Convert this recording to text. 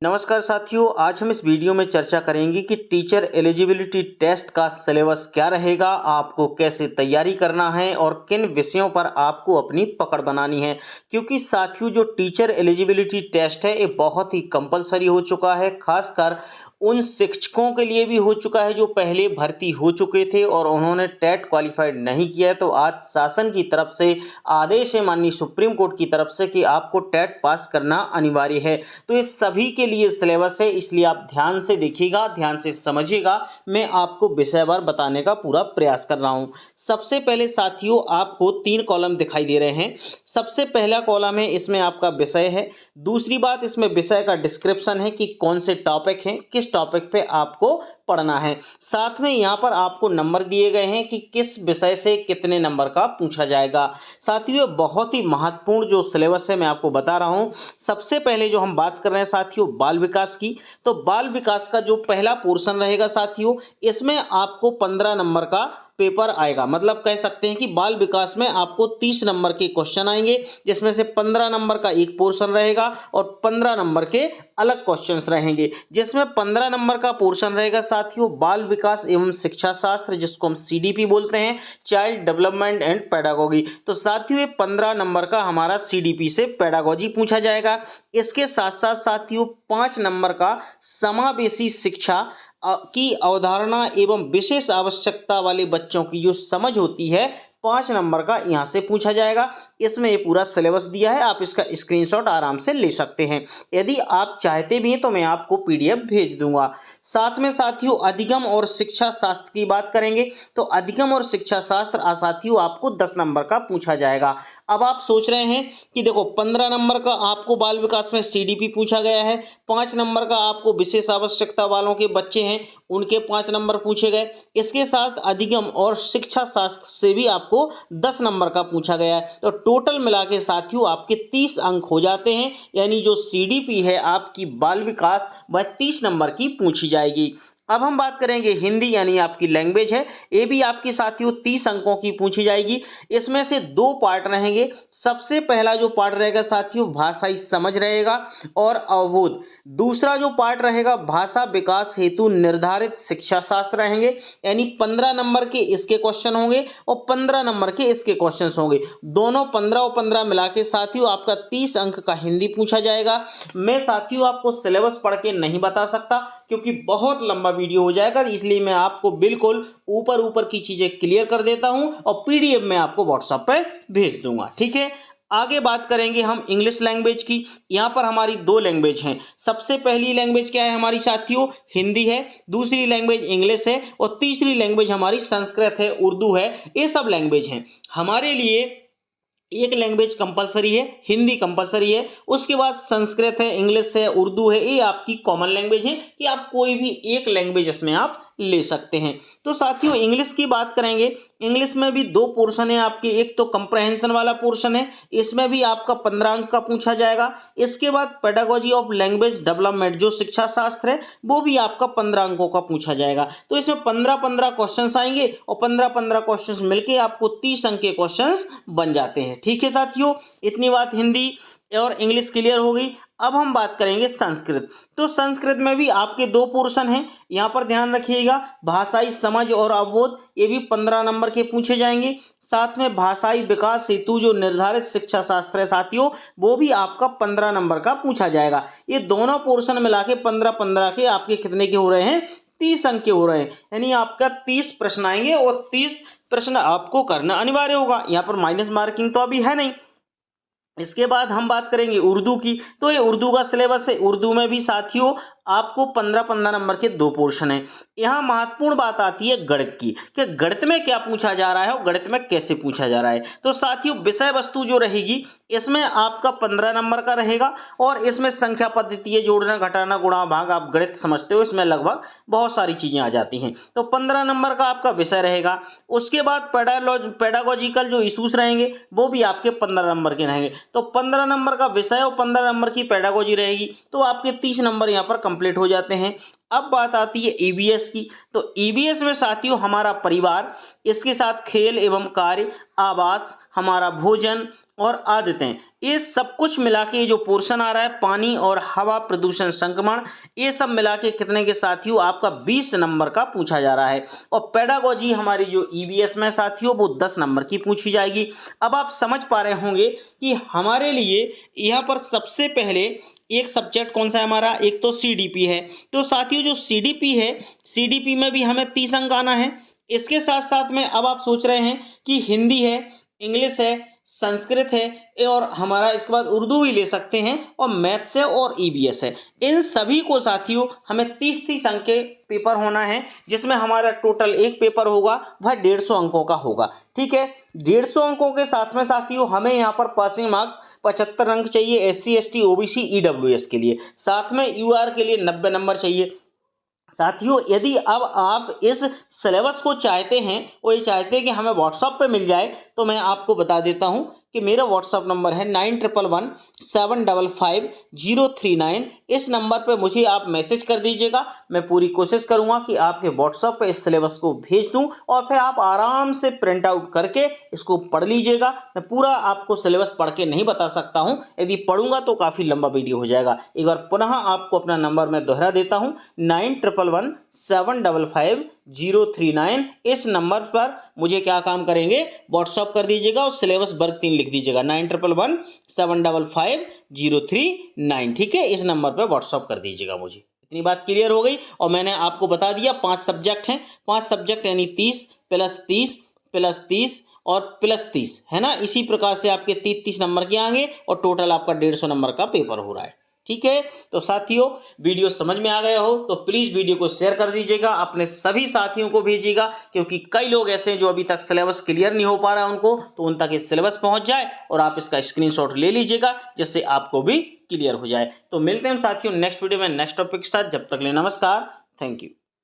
नमस्कार साथियों, आज हम इस वीडियो में चर्चा करेंगे कि टीचर एलिजिबिलिटी टेस्ट का सिलेबस क्या रहेगा, आपको कैसे तैयारी करना है और किन विषयों पर आपको अपनी पकड़ बनानी है। क्योंकि साथियों, जो टीचर एलिजिबिलिटी टेस्ट है ये बहुत ही कंपलसरी हो चुका है, खासकर उन शिक्षकों के लिए भी हो चुका है जो पहले भर्ती हो चुके थे और उन्होंने टेट क्वालिफाइड नहीं किया है। तो आज शासन की तरफ से आदेश है, माननीय सुप्रीम कोर्ट की तरफ से, कि आपको टेट पास करना अनिवार्य है। तो ये सभी के लिए सिलेबस है, इसलिए आप ध्यान से देखिएगा, ध्यान से समझिएगा। मैं आपको विषयवार बताने का पूरा प्रयास कर रहा हूँ। सबसे पहले साथियों, आपको 3 कॉलम दिखाई दे रहे हैं। सबसे पहला कॉलम है, इसमें आपका विषय है। दूसरी बात, इसमें विषय का डिस्क्रिप्शन है कि कौन से टॉपिक हैं, किस टॉपिक पे आपको पढ़ना है। साथ में यहाँ पर आपको नंबर दिए गए हैं कि किस विषय से कितने नंबर का पूछा जाएगा। साथियों, बहुत ही महत्वपूर्ण जो सिलेबस है मैं आपको बता रहा हूँ। सबसे पहले जो हम बात कर रहे हैं साथियों बाल विकास की, तो बाल विकास का जो पहला पोर्शन रहेगा साथियों, इसमें आपको 15 नंबर का पेपर आएगा। मतलब कह सकते हैं कि बाल विकास में आपको 30 नंबर के क्वेश्चन आएंगे, जिसमें से 15 नंबर का एक पोर्शन रहेगा और 15 नंबर के अलग क्वेश्चंस रहेंगे। जिसमें 15 नंबर का पोर्शन रहेगा साथियों बाल विकास एवं शिक्षा शास्त्र, जिसको हम सीडीपी बोलते हैं, चाइल्ड डेवलपमेंट एंड पेडागोगी। तो साथियों, ये 15 नंबर का हमारा सीडीपी से पेडागोजी पूछा जाएगा। इसके साथ साथ साथियों 5 नंबर का समावेशी शिक्षा की अवधारणा एवं विशेष आवश्यकता वाले बच्चों की जो समझ होती है, 5 नंबर का यहाँ से पूछा जाएगा। इसमें ये पूरा सिलेबस दिया है, आप इसका स्क्रीनशॉट आराम से ले सकते हैं। यदि आप चाहते भी हैं तो मैं आपको पीडीएफ भेज दूंगा। साथ में साथियों अधिगम और शिक्षा शास्त्र की बात करेंगे, तो अधिगम और शिक्षा शास्त्र साथियों आपको 10 नंबर का पूछा जाएगा। अब आप सोच रहे हैं कि देखो 15 नंबर का आपको बाल विकास में सीडीपी पूछा गया है, 5 नंबर का आपको विशेष आवश्यकता वालों के बच्चे हैं उनके 5 नंबर पूछे गए, इसके साथ अधिगम और शिक्षा शास्त्र से भी आपको 10 नंबर का पूछा गया है। तो टोटल मिला के साथियों आपके 30 अंक हो जाते हैं, यानी जो सीडीपी है आपकी बाल विकास वह 30 नंबर की पूछी जाएगी। अब हम बात करेंगे हिंदी, यानी आपकी लैंग्वेज है, ये भी आपकी साथियों 30 अंकों की पूछी जाएगी। इसमें से 2 पार्ट रहेंगे। सबसे पहला जो पार्ट रहेगा साथियों भाषाई समझ रहेगा और अवबोध। दूसरा जो पार्ट रहेगा भाषा विकास हेतु निर्धारित शिक्षा शास्त्र रहेंगे, यानी 15 नंबर के इसके क्वेश्चन होंगे और 15 नंबर के इसके क्वेश्चन होंगे। दोनों 15 और 15 मिला के साथियों आपका 30 अंक का हिंदी पूछा जाएगा। मैं साथियों आपको सिलेबस पढ़ के नहीं बता सकता क्योंकि बहुत लंबा वीडियो हो जाएगा, इसलिए मैं आपको बिल्कुल ऊपर ऊपर की चीजें क्लियर कर देता हूं और पीडीएफ में आपको व्हाट्सएप पे भेज दूंगा। ठीक है, आगे बात करेंगे हम इंग्लिश लैंग्वेज की। यहां पर हमारी 2 लैंग्वेज हैं। सबसे पहली लैंग्वेज क्या है हमारी साथियों, हिंदी है। दूसरी लैंग्वेज इंग्लिश है और तीसरी लैंग्वेज हमारी संस्कृत है, उर्दू है। ये सब लैंग्वेज हैं। हमारे लिए एक लैंग्वेज कंपलसरी है, हिंदी कंपलसरी है, उसके बाद संस्कृत है, इंग्लिश है, उर्दू है। ये आपकी कॉमन लैंग्वेज है कि आप कोई भी एक लैंग्वेज इसमें आप ले सकते हैं। तो साथियों इंग्लिश की बात करेंगे, इंग्लिश में भी 2 पोर्शन है आपके। एक तो कंप्रहेंशन वाला पोर्शन है, इसमें भी आपका 15 अंक का पूछा जाएगा। इसके बाद पेडागोजी ऑफ लैंग्वेज डेवलपमेंट जो शिक्षा शास्त्र है वो भी आपका 15 अंकों का पूछा जाएगा। तो इसमें 15-15 क्वेश्चन आएंगे और 15-15 क्वेश्चन मिलकर आपको 30 अंक के क्वेश्चन बन जाते हैं। ठीक है साथियों, इतनी बात हिंदी और इंग्लिश क्लियर हो गई। अब हम बात करेंगे संस्कृत। तो संस्कृत में भी आपके 2 पोर्शन हैं, यहां पर ध्यान रखिएगा। भाषाई समझ और अवबोध, ये भी 15 नंबर के पूछे जाएंगे। साथ में भाषाई विकास हेतु जो निर्धारित शिक्षा शास्त्र है साथियों, वो भी आपका 15 नंबर का पूछा जाएगा। ये दोनों पोर्शन मिला के 15-15 के आपके कितने के हो रहे हैं, 30 अंक के हो रहे हैं। यानी आपका 30 प्रश्न आएंगे और 30 प्रश्न आपको करना अनिवार्य होगा। यहाँ पर माइनस मार्किंग तो अभी है नहीं। इसके बाद हम बात करेंगे उर्दू की। तो ये उर्दू का सिलेबस है। उर्दू में भी साथियों आपको 15-15 नंबर के 2 पोर्शन है। यहाँ महत्वपूर्ण बात आती है गणित की, कि गणित में क्या पूछा जा रहा है और गणित में कैसे पूछा जा रहा है। तो साथियों विषय वस्तु जो रहेगी इसमें आपका 15 नंबर का रहेगा और इसमें संख्या पद्धति है, जोड़ना घटाना गुणा भाग, आप गणित समझते हो, इसमें लगभग बहुत सारी चीजें आ जाती हैं। तो 15 नंबर का आपका विषय रहेगा। उसके बाद पेडागोजिकल जो इशूज रहेंगे वो भी आपके 15 नंबर के रहेंगे। तो 15 नंबर का विषय और 15 नंबर की पेडागोजी रहेगी, तो आपके 30 नंबर यहाँ पर कंप्लीट हो जाते हैं। अब बात आती है ईवीएस की। तो ईवीएस में साथियों हमारा परिवार, इसके साथ खेल एवं कार्य, आवास, हमारा भोजन और आदतें, ये सब कुछ मिला के जो पोर्शन आ रहा है, पानी और हवा प्रदूषण संक्रमण, ये सब मिला के कितने के साथियों आपका 20 नंबर का पूछा जा रहा है। और पेडागोजी हमारी जो ईवीएस में साथियों वो 10 नंबर की पूछी जाएगी। अब आप समझ पा रहे होंगे कि हमारे लिए यहाँ पर सबसे पहले एक सब्जेक्ट कौन सा है हमारा, एक तो सीडीपी है। तो साथियों जो सीडीपी है, सीडीपी में भी हमें 30 अंक आना है। इसके साथ साथ में अब आप सोच रहे हैं कि हिंदी है, इंग्लिश है, संस्कृत है और हमारा इसके बाद उर्दू भी ले सकते हैं, और मैथ्स है और ईवीएस है। इन सभी को साथियों हमें 30-30 अंक के पेपर होना है, जिसमें हमारा टोटल एक पेपर होगा वह 150 अंकों का होगा। ठीक है, 150 अंकों के साथ में साथियों हमें यहाँ पर पासिंग मार्क्स 75 अंक चाहिए एससी एसटी ओबीसी ईडब्ल्यूएस के लिए, साथ में यूआर के लिए 90 नंबर चाहिए। साथियों यदि अब आप इस सिलेबस को चाहते हैं और ये चाहते हैं कि हमें व्हाट्सएप पे मिल जाए, तो मैं आपको बता देता हूं कि मेरा व्हाट्सएप नंबर है 9111755039। इस नंबर पे मुझे आप मैसेज कर दीजिएगा। मैं पूरी कोशिश करूंगा कि आपके व्हाट्सएप पे इस सिलेबस को भेज दूं और फिर आप आराम से प्रिंट आउट करके इसको पढ़ लीजिएगा। मैं पूरा आपको सिलेबस पढ़ के नहीं बता सकता हूं, यदि पढ़ूंगा तो काफ़ी लंबा वीडियो हो जाएगा। एक बार पुनः आपको अपना नंबर मैं दोहरा देता हूं, 9111755039। इस नंबर पर मुझे क्या काम करेंगे, व्हाट्सएप कर दीजिएगा और सिलेबस वर्ग 3 लिख दीजिएगा, 9111755039। ठीक है, इस नंबर पर व्हाट्सएप कर दीजिएगा मुझे। इतनी बात क्लियर हो गई। और मैंने आपको बता दिया 5 सब्जेक्ट हैं, 5 सब्जेक्ट यानी 30 + 30 + 30 और +30 है ना। इसी प्रकार से आपके 30 नंबर के आएंगे और टोटल आपका 150 नंबर का पेपर हो रहा है। ठीक है, तो साथियों वीडियो समझ में आ गया हो तो प्लीज़ वीडियो को शेयर कर दीजिएगा, अपने सभी साथियों को भेजिएगा, क्योंकि कई लोग ऐसे हैं जो अभी तक सिलेबस क्लियर नहीं हो पा रहा है उनको, तो उन तक इस सिलेबस पहुंच जाए और आप इसका स्क्रीनशॉट ले लीजिएगा, जिससे आपको भी क्लियर हो जाए। तो मिलते हैं साथियों नेक्स्ट वीडियो में नेक्स्ट टॉपिक के साथ। जब तक ले नमस्कार, थैंक यू।